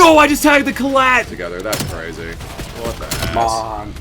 No, I just tagged the collat together. That's crazy. What the ass? Come on.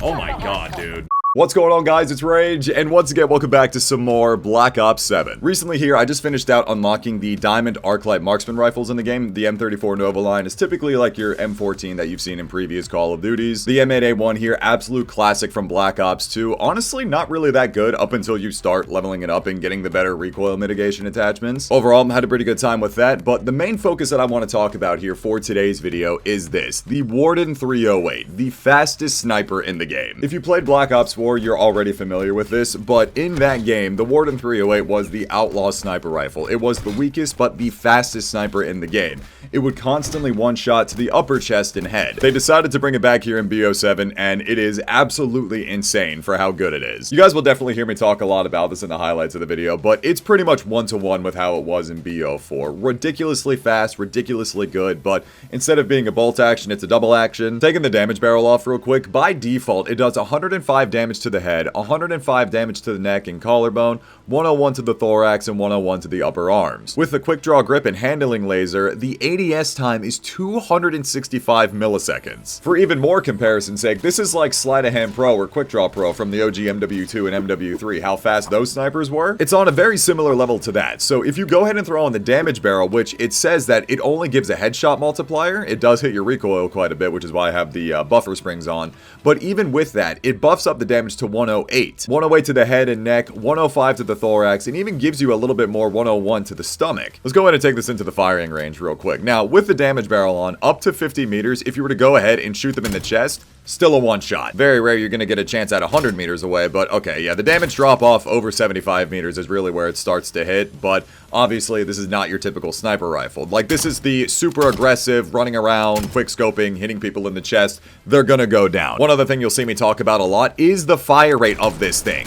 Oh my god, dude. What's going on, guys? It's Rage, and once again, welcome back to some more Black Ops 7. Recently here, I just finished out unlocking the Diamond Arclight Marksman Rifles in the game. The M34 Nova line is typically like your M14 that you've seen in previous Call of Duties. The M8A1 here, absolute classic from Black Ops 2. Honestly, not really that good up until you start leveling it up and getting the better recoil mitigation attachments. Overall, I had a pretty good time with that, but the main focus that I want to talk about here for today's video is this. The Warden 308, the fastest sniper in the game. If you played Black Ops 4, you're already familiar with this, but in that game, the Warden 308 was the Outlaw Sniper Rifle. It was the weakest but the fastest sniper in the game. It would constantly one-shot to the upper chest and head. They decided to bring it back here in BO7, and it is absolutely insane for how good it is. You guys will definitely hear me talk a lot about this in the highlights of the video, but it's pretty much one-to-one with how it was in BO4. Ridiculously fast, ridiculously good, but instead of being a bolt action, it's a double action. Taking the damage barrel off real quick, by default, it does 105 damage to the head, 105 damage to the neck and collarbone, 101 to the thorax, and 101 to the upper arms. With the quick draw grip and handling laser, the ADS time is 265 milliseconds. For even more comparison's sake, this is like Sleight of Hand Pro or Quick Draw Pro from the OG MW2 and MW3, how fast those snipers were. It's on a very similar level to that. So if you go ahead and throw on the damage barrel, which it says that it only gives a headshot multiplier, it does hit your recoil quite a bit, which is why I have the buffer springs on. But even with that, it buffs up the damage to 108. 108 to the head and neck, 105 to the thorax, and even gives you a little bit more 101 to the stomach. Let's go ahead and take this into the firing range real quick. Now, with the damage barrel on, up to 50 meters, if you were to go ahead and shoot them in the chest, still a one-shot. Very rare you're going to get a chance at 100 meters away, but okay, yeah, the damage drop-off over 75 meters is really where it starts to hit, but obviously this is not your typical sniper rifle. Like, this is the super aggressive, running around, quick-scoping, hitting people in the chest. They're gonna go down. One other thing you'll see me talk about a lot is the fire rate of this thing.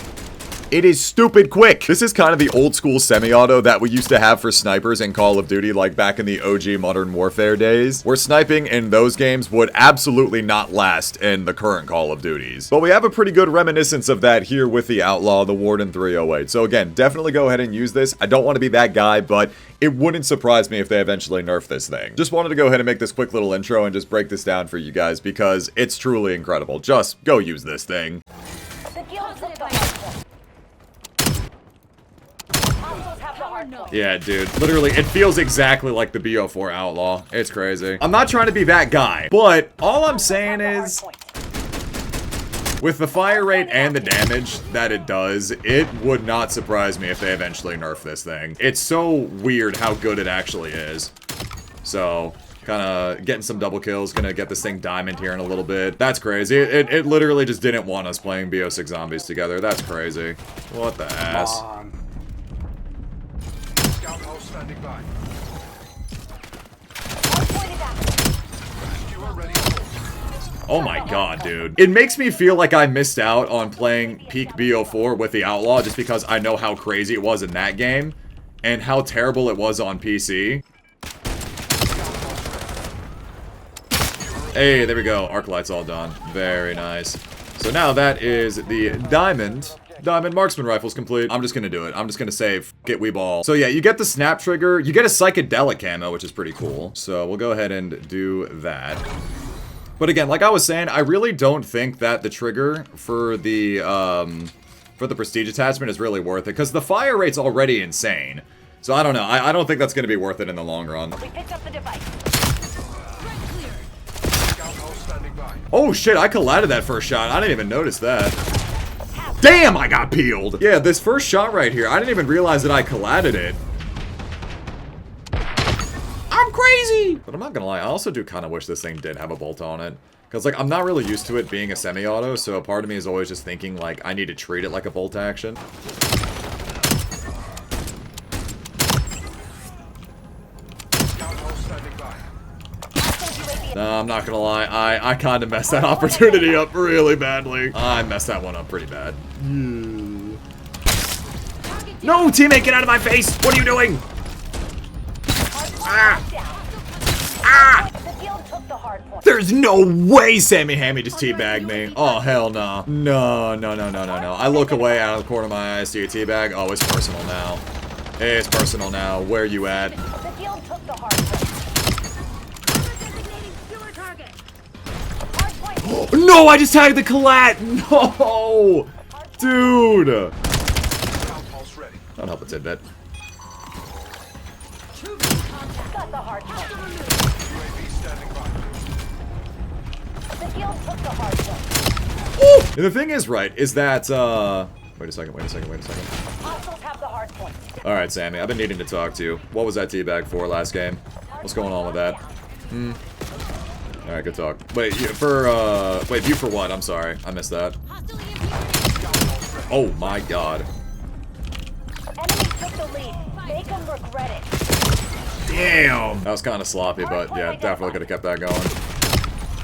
It is stupid quick. This is kind of the old school semi-auto that we used to have for snipers in Call of Duty, like back in the OG Modern Warfare days, where sniping in those games would absolutely not last in the current Call of Duties. But we have a pretty good reminiscence of that here with the Outlaw, the Warden 308. So again, definitely go ahead and use this. I don't want to be that guy, but it wouldn't surprise me if they eventually nerf this thing. Just wanted to go ahead and make this quick little intro and just break this down for you guys because it's truly incredible. Just go use this thing. Yeah, dude. Literally, it feels exactly like the BO4 Outlaw. It's crazy. I'm not trying to be that guy, but all I'm saying is, with the fire rate and the damage that it does, it would not surprise me if they eventually nerf this thing. It's so weird how good it actually is. So, kind of getting some double kills, gonna get this thing diamond here in a little bit. That's crazy. It literally just didn't want us playing BO6 zombies together. That's crazy. What the ass? Standing by. Oh my god, dude. It makes me feel like I missed out on playing peak BO4 with the Outlaw just because I know how crazy it was in that game and how terrible it was on PC. Hey, there we go. Arclight's all done. Very nice. So now that is the Diamond Marksman Rifles complete. I'm just gonna do it. I'm just gonna save. Get Weeball. So yeah, you get the snap trigger. You get a psychedelic camo, which is pretty cool. So we'll go ahead and do that. But again, like I was saying, I really don't think that the trigger for the prestige attachment is really worth it, because the fire rate's already insane. So I don't know. I don't think that's gonna be worth it in the long run. We picked up the device. Oh shit, I collided that first shot. I didn't even notice that. Damn, I got peeled! Yeah, this first shot right here, I didn't even realize that I collided it. I'm crazy! But I'm not gonna lie, I also do kind of wish this thing did have a bolt on it. Because, like, I'm not really used to it being a semi-auto, so a part of me is always just thinking, like, I need to treat it like a bolt action. No, I'm not gonna lie, I kind of messed that opportunity up really badly. I messed that one up pretty bad. No, teammate, get out of my face! What are you doing? Ah! Ah! There's no way Sammy Hammy just teabagged me. Oh, hell no. No, no, no, no, no, no. I look away out of the corner of my eye, see a teabag. Oh, it's personal now. It's personal now. Where you at? No, I just tagged the collat. No, dude. Don't help a tidbit. And the thing is, right, is that, wait a second. Alright, Sammy, I've been needing to talk to you. What was that teabag for last game? What's going on with that? Alright, good talk. Wait, view for what? I'm sorry, I missed that. Oh my god. Damn! That was kind of sloppy, but yeah, definitely could have kept that going.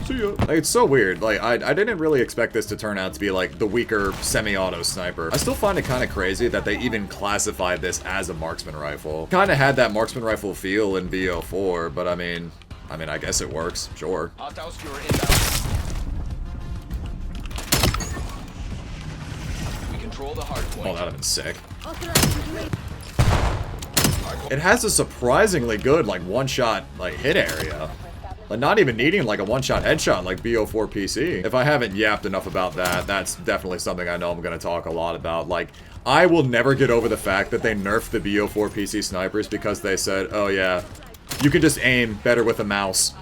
See ya. Like, it's so weird. Like, I didn't really expect this to turn out to be, like, the weaker semi-auto sniper. I still find it kind of crazy that they even classified this as a marksman rifle. Kind of had that marksman rifle feel in BO4, but I mean, I guess it works. Sure. We control the hard point. Oh, that'd have been sick. It has a surprisingly good, like, one-shot, like, hit area. Like, not even needing, like, a one-shot headshot like BO4 PC. If I haven't yapped enough about that, that's definitely something I know I'm gonna talk a lot about. Like, I will never get over the fact that they nerfed the BO4 PC snipers because they said, oh yeah, you can just aim better with a mouse.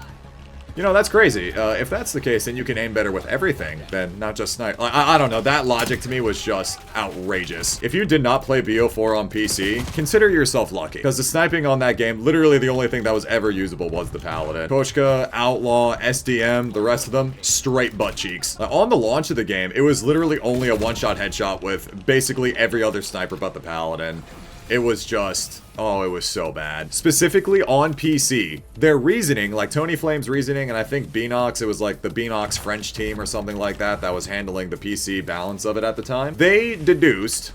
You know, that's crazy. If that's the case, then you can aim better with everything than not just snipe. Like, I don't know, that logic to me was just outrageous. If you did not play BO4 on PC, consider yourself lucky. Because the sniping on that game, literally the only thing that was ever usable was the Paladin. Koshka, Outlaw, SDM, the rest of them, straight butt cheeks. Like, on the launch of the game, it was literally only a one-shot headshot with basically every other sniper but the Paladin. It was just, oh, it was so bad. Specifically on PC, their reasoning, like Tony Flame's reasoning, and I think Beanox, it was like the Beanox French team or something like that that was handling the PC balance of it at the time. They deduced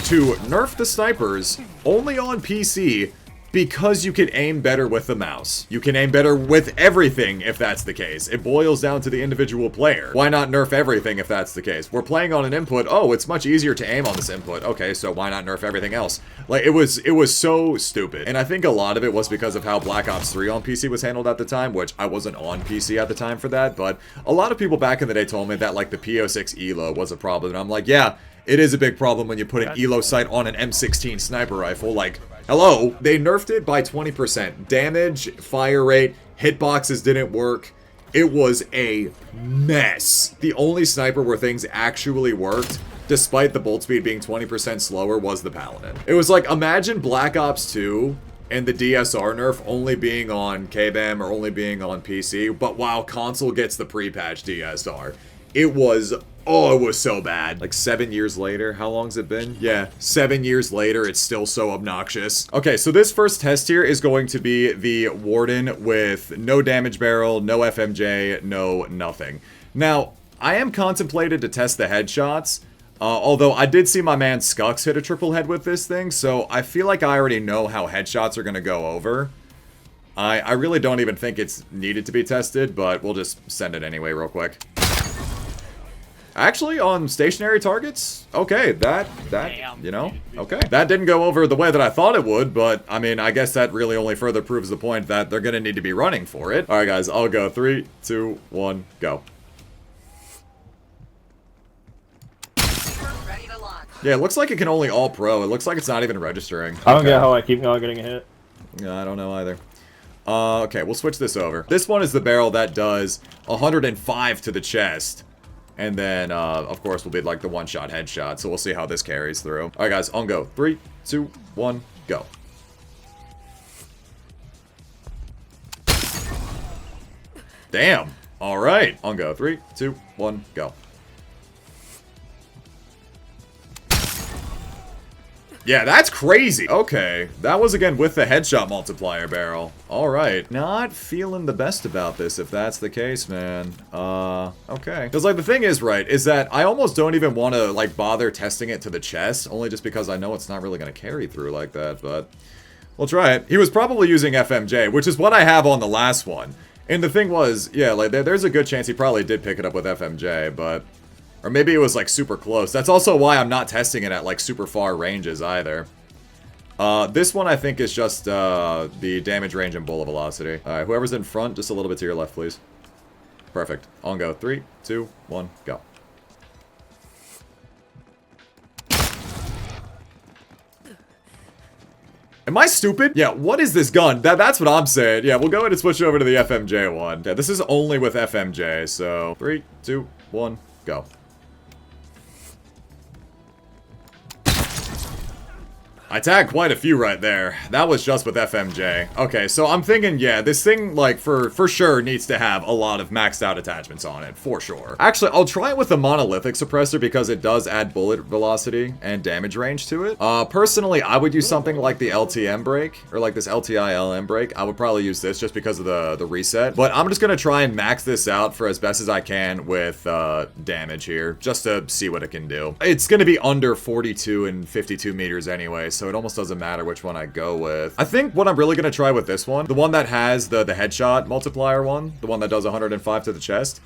to nerf the snipers only on PC because you can aim better with the mouse. You can aim better with everything if that's the case. It boils down to the individual player. Why not nerf everything if that's the case? We're playing on an input. Oh, it's much easier to aim on this input. Okay, so why not nerf everything else? Like, it was so stupid. And I think a lot of it was because of how Black Ops 3 on PC was handled at the time, which I wasn't on PC at the time for that, but a lot of people back in the day told me that, like, the PO6 ELO was a problem, and I'm like, yeah, it is a big problem when you put an ELO sight on an M16 sniper rifle. Like, hello? They nerfed it by 20%. Damage, fire rate, hitboxes didn't work. It was a mess. The only sniper where things actually worked, despite the bolt speed being 20% slower, was the Paladin. It was like, imagine Black Ops 2 and the DSR nerf only being on KBAM or only being on PC, but while console gets the pre-patch DSR. It was, oh, it was so bad. Like 7 years later, how long's it been? Yeah, 7 years later, it's still so obnoxious. Okay, so this first test here is going to be the Warden with no damage barrel, no FMJ, no nothing. Now, I am contemplated to test the headshots, although I did see my man Skux hit a triple head with this thing, so I feel like I already know how headshots are gonna go over. I really don't even think it's needed to be tested, but we'll just send it anyway real quick. Actually, on stationary targets, okay, that, you know, okay. That didn't go over the way that I thought it would, but, I mean, I guess that really only further proves the point that they're gonna need to be running for it. Alright, guys, I'll go. 3, 2, 1, go. Yeah, it looks like it can only all-pro. It looks like it's not even registering. I don't get how I keep not getting hit. Yeah, I don't know either. Okay, we'll switch this over. This one is the barrel that does 105 to the chest. And then, of course, will be like the one-shot headshot. So we'll see how this carries through. All right, guys, on go. 3, 2, 1, go. Damn. All right. On go. 3, 2, 1, go. Yeah, that's crazy. Okay, that was again with the headshot multiplier barrel. All right, not feeling the best about this if that's the case, man. Okay. Because like the thing is, right, is that I almost don't even want to like bother testing it to the chest, only just because I know it's not really going to carry through like that, but we'll try it. He was probably using FMJ, which is what I have on the last one. And the thing was, yeah, like, there's a good chance he probably did pick it up with FMJ, but... Or maybe it was, like, super close. That's also why I'm not testing it at, like, super far ranges either. This one, I think, is just, the damage range and bullet velocity. Alright, whoever's in front, just a little bit to your left, please. Perfect. On go. 3, 2, 1, go. Am I stupid? Yeah, what is this gun? That's what I'm saying. Yeah, we'll go ahead and switch over to the FMJ one. Yeah, this is only with FMJ, so 3, 2, 1, go. I tagged quite a few right there. That was just with FMJ. Okay, so I'm thinking, yeah, this thing, like, for sure needs to have a lot of maxed out attachments on it, for sure. Actually, I'll try it with the monolithic suppressor because it does add bullet velocity and damage range to it. Personally, I would use something like the LTM break, or like this LTI LM break. I would probably use this just because of the reset. But I'm just gonna try and max this out for as best as I can with damage here, just to see what it can do. It's gonna be under 42 and 52 meters anyway, so it almost doesn't matter which one I go with. I think what I'm really gonna try with this one, the one that has the headshot multiplier one, the one that does 105 to the chest,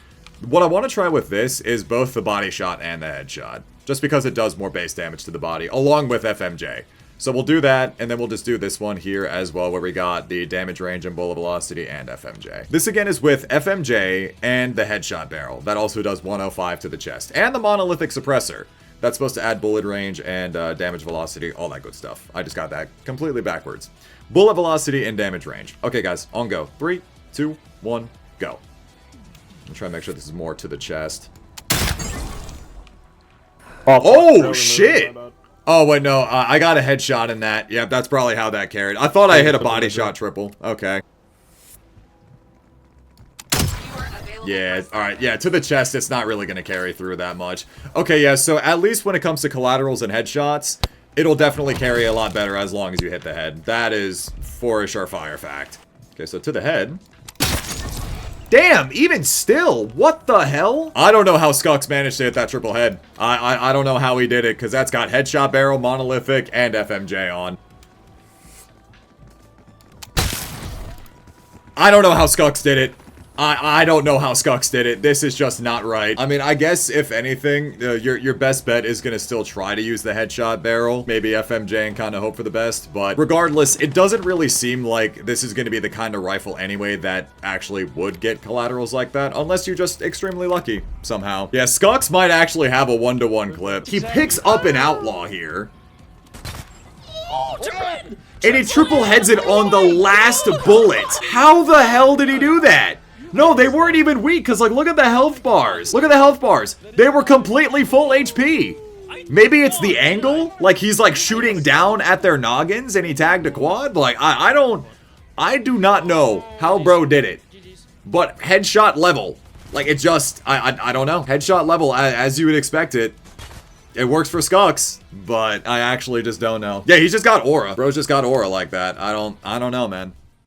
what I want to try with this is both the body shot and the headshot, just because it does more base damage to the body, along with FMJ. So we'll do that, and then we'll just do this one here as well, where we got the damage range and bullet velocity and FMJ. This again is with FMJ and the headshot barrel. That also does 105 to the chest, and the monolithic suppressor. That's supposed to add bullet range and damage velocity, all that good stuff. I just got that completely backwards. Bullet velocity and damage range. Okay, guys, on go. 3, 2, 1, go. I'm trying to make sure this is more to the chest. Oh, shit! Oh, wait, no, I got a headshot in that. Yeah, that's probably how that carried. I thought I hit a body shot triple. Okay. Yeah, alright, yeah, to the chest, it's not really going to carry through that much. Okay, yeah, so at least when it comes to collaterals and headshots, it'll definitely carry a lot better as long as you hit the head. That is for a surefire fact. Okay, so to the head. Damn, even still, what the hell? I don't know how Rxqe managed to hit that triple head. I don't know how he did it, because that's got headshot barrel, monolithic, and FMJ on. I don't know how Rxqe did it. I don't know how Rxqe did it. This is just not right. I mean, I guess, if anything, your best bet is going to still try to use the headshot barrel. Maybe FMJ and kind of hope for the best. But regardless, it doesn't really seem like this is going to be the kind of rifle anyway that actually would get collaterals like that. Unless you're just extremely lucky somehow. Yeah, Rxqe might actually have a 1-to-1 clip. He picks up an Outlaw here. And he triple heads it on the last bullet. How the hell did he do that? No, they weren't even weak, because, like, look at the health bars. Look at the health bars. They were completely full HP. Maybe it's the angle? Like, he's, like, shooting down at their noggins, and he tagged a quad? Like, I do not know how bro did it. But headshot level. Like, it just, I don't know. Headshot level, as you would expect it. It works for Rxqe, but I actually just don't know. Yeah, he's just got aura. Bro's just got aura like that. I don't know, man.